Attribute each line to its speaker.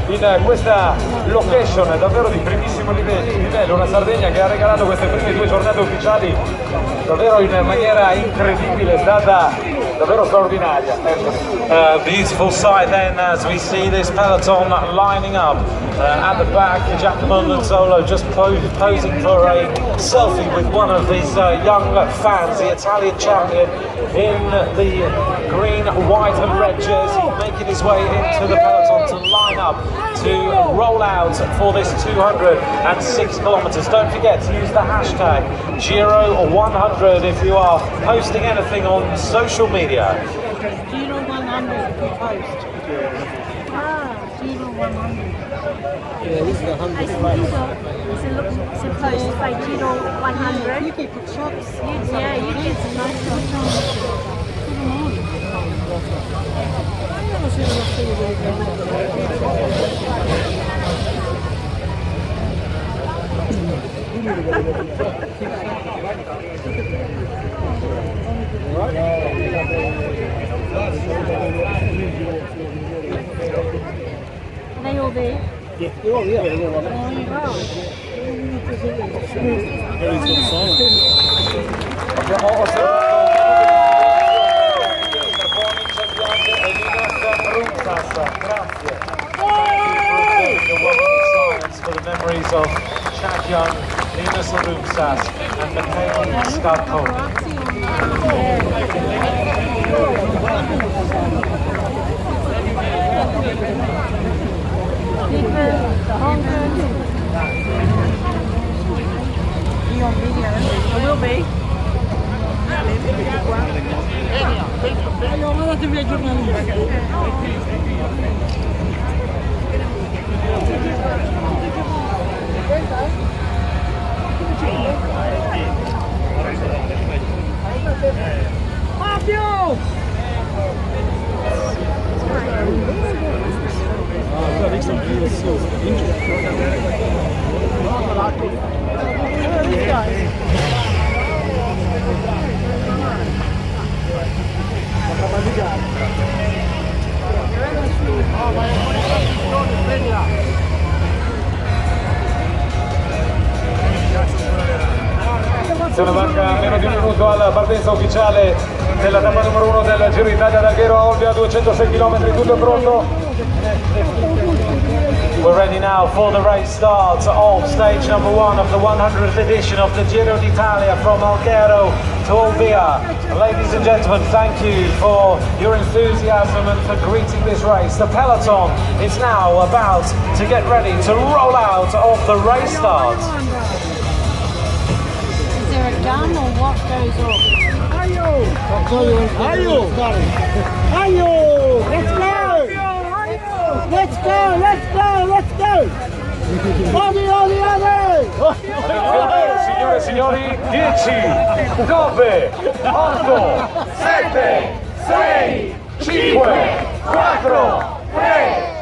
Speaker 1: in questa location davvero di primissimo livello, una Sardegna che ha regalato queste prime 2 giornate ufficiali davvero in maniera incredibile, è stata davvero straordinaria.
Speaker 2: Beautiful sight then as we see this peloton lining up at the back. Giacomo Nizzolo just posing for a selfie with one of his young fans, the Italian champion in the green, white and red jersey, making his way into the peloton to line up to roll out for this 206 kilometers. Don't forget to use the hashtag Giro100 if you are posting anything on social media.
Speaker 3: Giro100 to post. Giro100.
Speaker 4: Yeah, this is the 100
Speaker 3: It's a post by Giro100.
Speaker 4: You can put shots.
Speaker 3: Yeah, you get some nice shots. Are they all there?
Speaker 4: Yeah, they're all here.
Speaker 1: Abbiamo osservato grazie. For the memories of Chad Young, Linus Rumsas and Mikhail Skakov.
Speaker 3: On video. I will be.
Speaker 4: Allora, guardate via giornalisti. Fabio!
Speaker 1: Se ne manca meno di un minuto alla partenza ufficiale della tappa numero 1 del Giro d'Italia da Ghero a Olbia, 206 km, tutto è pronto. We're ready now for the race start of stage number 1 of the 100th edition of the Giro d'Italia from Alghero to Olbia. Ladies and gentlemen, thank you for your enthusiasm and for greeting this race. The peloton is now about to get ready to roll out of the race start.
Speaker 3: Is there a gun or what goes off?
Speaker 4: Ayo! Ayo! Ayo! Let's go! Let's go! Let's go! Let's go! Odi, odi, odi!
Speaker 1: Signore e signori, 10, 9, 8, 7, 6, 5, 4, 3,